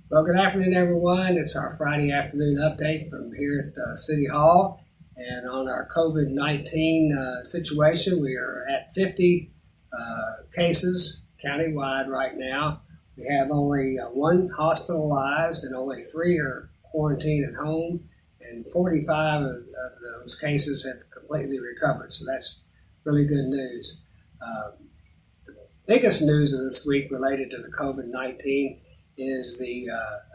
Well, good afternoon, everyone. It's our Friday afternoon update from here at City Hall. And on our COVID-19 situation, we are at 50 cases countywide right now. We have only one hospitalized and only 3 are quarantined at home. And 45 of those cases have completely recovered. So that's really good news. The biggest news of this week related to the COVID-19 is the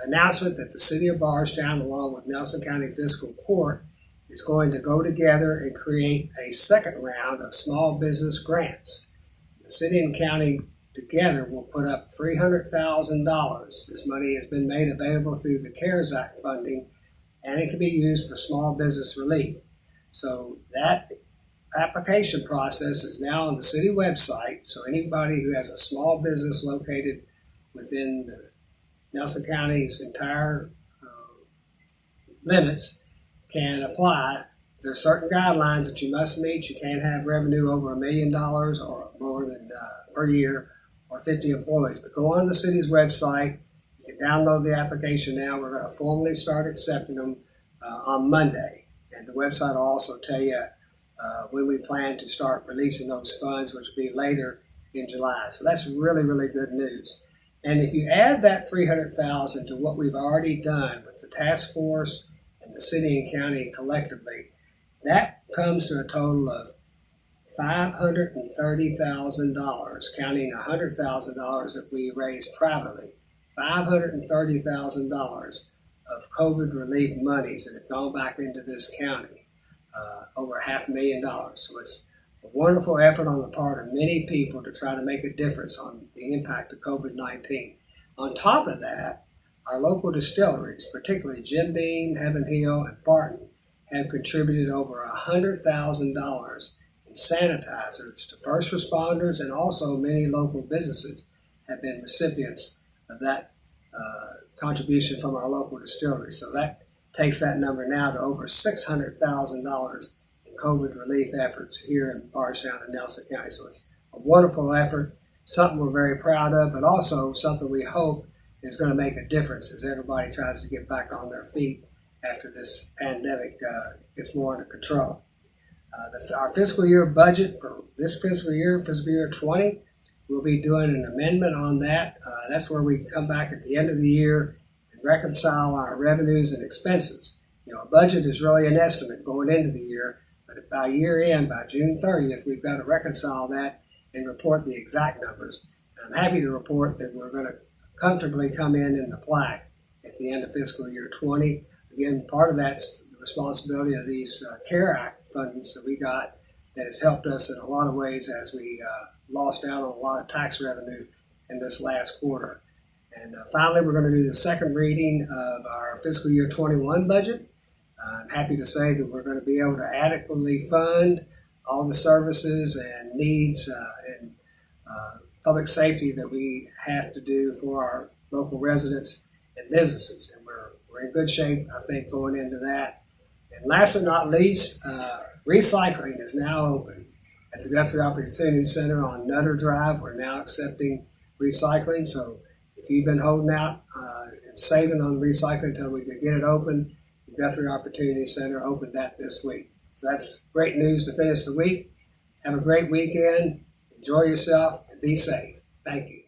announcement that the City of Bardstown, along with Nelson County Fiscal Court, is going to go together and create a second round of small business grants. The city and county together will put up $300,000. This money has been made available through the CARES Act funding, and it can be used for small business relief. So that application process is now on the city website, so anybody who has a small business located within the Nelson County's entire limits can apply. There are certain guidelines that you must meet. You can't have revenue over $1 million or more than per year or 50 employees. But go on the city's website. You can download the application now. We're going to formally start accepting them on Monday. And the website will also tell you when we plan to start releasing those funds, which will be later in July. So that's really, really good news. And if you add that $300,000 to what we've already done with the task force and the city and county collectively, that comes to a total of $530,000, counting $100,000 that we raised privately. $530,000 of COVID relief monies that have gone back into this county, over $500,000. So it's a wonderful effort on the part of many people to try to make a difference on the impact of COVID-19. On top of that, our local distilleries, particularly Jim Beam, Heaven Hill, and Barton, have contributed over $100,000 in sanitizers to first responders, and also many local businesses have been recipients of that contribution from our local distilleries. So that takes that number now to over $600,000 COVID relief efforts here in Bardstown and Nelson County. So it's a wonderful effort, something we're very proud of, but also something we hope is going to make a difference as everybody tries to get back on their feet after this pandemic gets more under control. Our fiscal year budget for this fiscal year 20, we'll be doing an amendment on that. That's where we come back at the end of the year and reconcile our revenues and expenses. You know, a budget is really an estimate going into the year, but by year end, by June 30th, we've got to reconcile that and report the exact numbers. And I'm happy to report that we're going to comfortably come in the black at the end of fiscal year 20. Again, part of that's the responsibility of these CARE Act funds that we got that has helped us in a lot of ways as we lost out on a lot of tax revenue in this last quarter. And finally, we're going to do the second reading of our fiscal year 21 budget. I'm happy to say that we're going to be able to adequately fund all the services and needs and public safety that we have to do for our local residents and businesses. And we're in good shape, I think, going into that. And last but not least, recycling is now open at the Guthrie Opportunity Center on Nutter Drive. We're now accepting recycling. So if you've been holding out and saving on recycling until we can get it open, the Guthrie Opportunity Center opened that this week. So that's great news to finish the week. Have a great weekend. Enjoy yourself and be safe. Thank you.